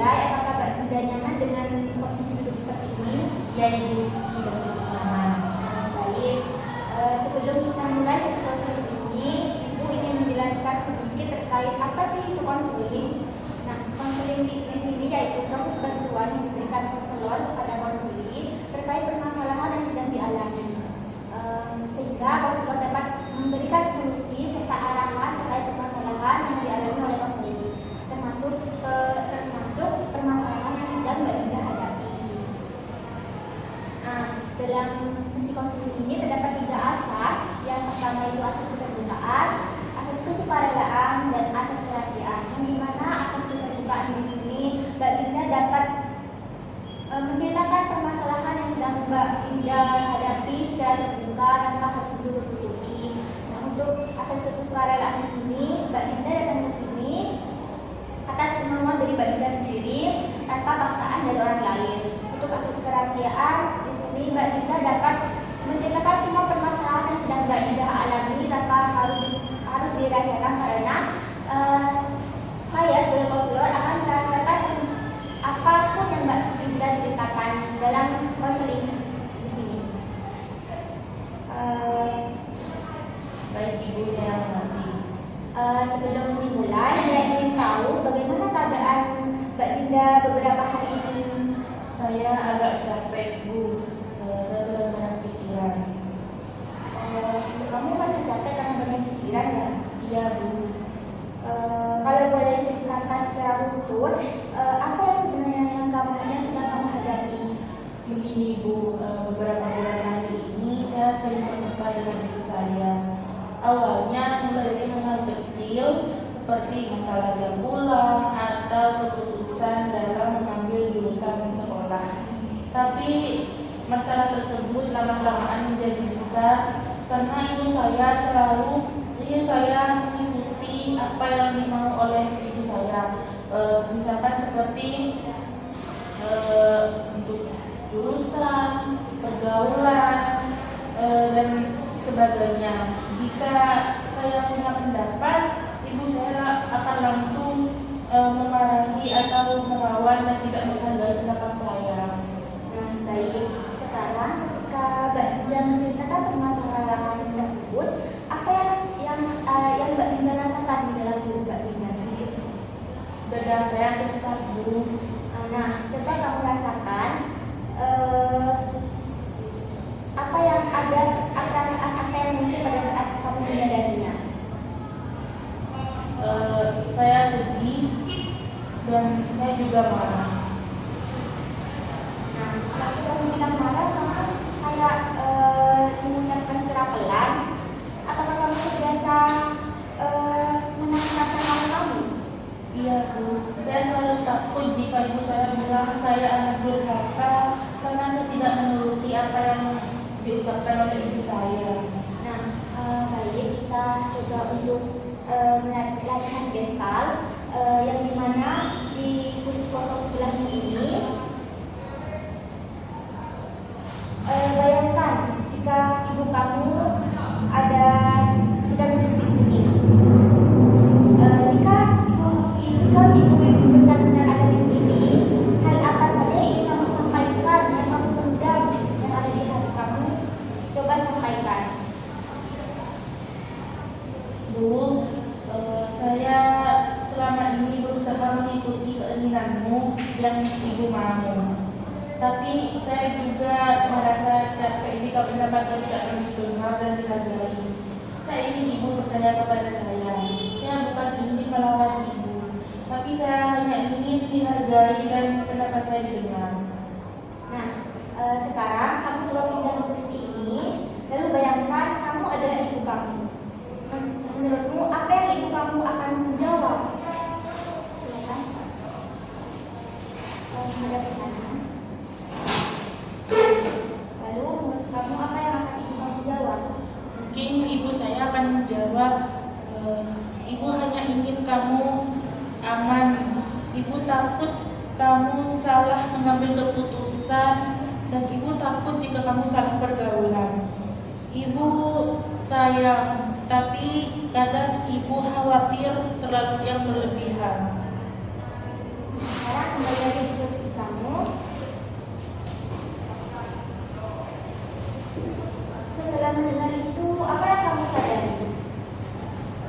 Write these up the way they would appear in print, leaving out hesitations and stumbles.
mulai. Apakah Mbak Dinda nyaman dengan posisi duduk seperti ini? Ya Ibu, sudah cukup nyaman. Baik, sebelum kita mulai sesi konseling ini, Ibu ingin menjelaskan sedikit terkait apa sih itu konseling. Nah, konseling di sini yaitu proses bantuan yang diberikan konselor kepada konseli terkait permasalahan yang sedang dialami, sehingga konselor dapat memberikan solusi serta arahan terkait permasalahan yang dialami oleh konseli, termasuk permasalahan yang sedang Mbak Dinda hadapi. Nah, dalam sesi konseling ini terdapat 3 asas. Yang pertama itu asas keterbukaan, asas kesukarelaan, dan asas kerahasiaan. Yang dimana asas keterbukaan di sini Mbak Dinda dapat menceritakan permasalahan yang sedang Mbak Dinda hadapi secara terbuka tanpa harus ditutup-tutupi. Nah, untuk asas kesukarelaan di sini Mbak Dinda datang ke sini atas kemauan dari Mbak Dinda sendiri tanpa paksaan dari orang lain. Untuk asas kerahasiaan di sini Mbak Dinda dapat menceritakan semua permasalahan yang sedang Mbak Dinda alami tanpa harus dirahasiakan, karena saya sebagai konselor akan merahasiakan apapun yang Mbak Dinda ceritakan dalam konseling di sini. Baik Ibu, saya mengerti. Sebelum dimulai, saya ingin tahu bagaimana keadaan Mbak Dinda beberapa hari ini. Saya agak capek Bu, saya sedang banyak pikiran. Kamu masih capek karena banyak pikiran ya? Iya Bu. Kalau boleh ceritakan secara utuh, apa yang sebenarnya yang sedang kamu hadapi? Begini Bu, beberapa bulan hari ini saya sering bertengkar dengan ibu saya. Awalnya mulai dari hal kecil seperti masalah jam pulang atau keputusan dalam mengambil jurusan di sekolah. Tapi masalah tersebut lama-kelamaan menjadi besar karena ibu saya selalu ingin saya mengikuti apa yang dimau oleh ibu saya. Misalkan seperti untuk jurusan, pergaulan, dan sebagainya. Jika saya punya pendapat, ibu saya akan langsung memarahi atau melawan dan tidak menghargai pendapat saya. Baik, sekarang ketika Mbak Dinda menceritakan permasalahan tersebut, apa yang Mbak Dinda rasakan di dalam diri Mbak Dinda? Dada saya sesak Bu. Nah, coba kamu rasakan apa yang ada, perasaan apa yang muncul pada saat kamu menyadarinya. Saya sedih dan saya juga marah. Nah, waktu kamu bilang marah, kamu kayak mengucapkan secara pelan, ataukah kamu terbiasa menahan rasa kamu? Iya Bu, saya selalu takut jika ibu saya bilang saya anak durhaka karena saya tidak menuruti apa yang diucapkan oleh ibu saya. Nah, baik, kita coba untuk latihan gestalt, yang dimana di kursi kosong sebelahnya ini, bayangkan jika ibu kamu sedang duduk di sini. Jika ibu benar-benar ada di sini, hal apa saja yang ingin kamu sampaikan, yang kamu pendam, yang ada di hati kamu, coba sampaikan. Bu, saya selama ini berusaha mengikuti keinginanmu yang ibu mau. Tapi saya juga merasa capek jika pendapat saya tidak didengar dan dihargai. Saya ingin ibu bertanya kepada saya. Saya bukan ingin melawan ibu, tapi saya hanya ingin dihargai dan pendapat saya didengar. Nah, sekarang kamu coba pindah ke kursi ini, lalu bayangkan kamu adalah ibu kamu. Menurutmu apa yang ibu kamu akan menjawab? Silakan. Ada pesanan. Lalu menurut kamu apa yang akan ibu kamu jawab? Mungkin ibu saya akan menjawab, ibu hanya ingin kamu aman. Ibu takut kamu salah mengambil keputusan dan ibu takut jika kamu salah pergaulan. Ibu sayang, tapi kadang ibu khawatir terlalu yang berlebihan. Sekarang kembali setelah mendengar itu, apa yang kamu sadari?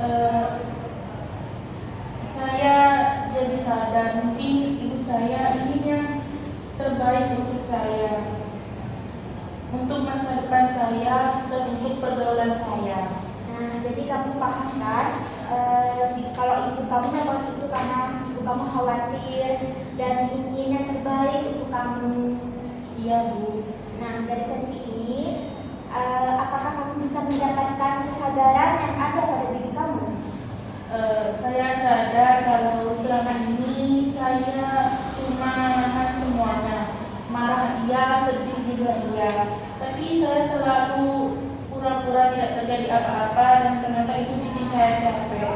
Eh, saya jadi sadar mungkin ibu saya ingin yang terbaik untuk saya, untuk masa depan saya dan untuk pergaulan saya. Nah, jadi kamu paham kan? Kalau ibu kamu melakukan itu karena ibu kamu khawatir dan ingin yang terbaik untuk kamu. Iya Bu. Nah, dari sesi ini, apakah kamu bisa mendapatkan kesadaran yang ada pada diri kamu? Saya sadar kalau selama ini saya cuma menahan semuanya, marah iya, sedih juga iya, tapi saya selalu pura-pura tidak terjadi apa-apa dan ternyata itu bikin saya capek.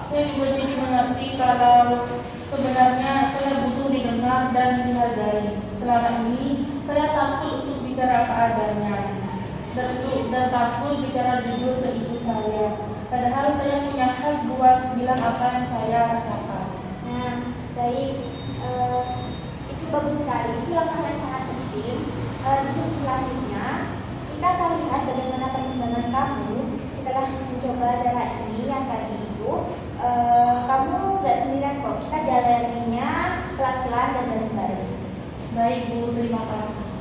Saya juga jadi mengerti kalau sebenarnya saya butuh didengar dan dihargai. Selama ini saya takut untuk bicara apa adanya dan takut bicara jujur ke ibu saya. Padahal saya punya hak buat bilang apa yang saya rasakan. Nah, baik, itu bagus sekali. Itu langkah yang sangat penting. Di sesi selanjutnya, kita akan lihat bagaimana perkembangan kamu setelah mencoba cara ini yang tadi itu. Kamu nggak sendirian kok. Kita jalaninya pelan-pelan dan bareng-bareng. Baik Bu, terima kasih.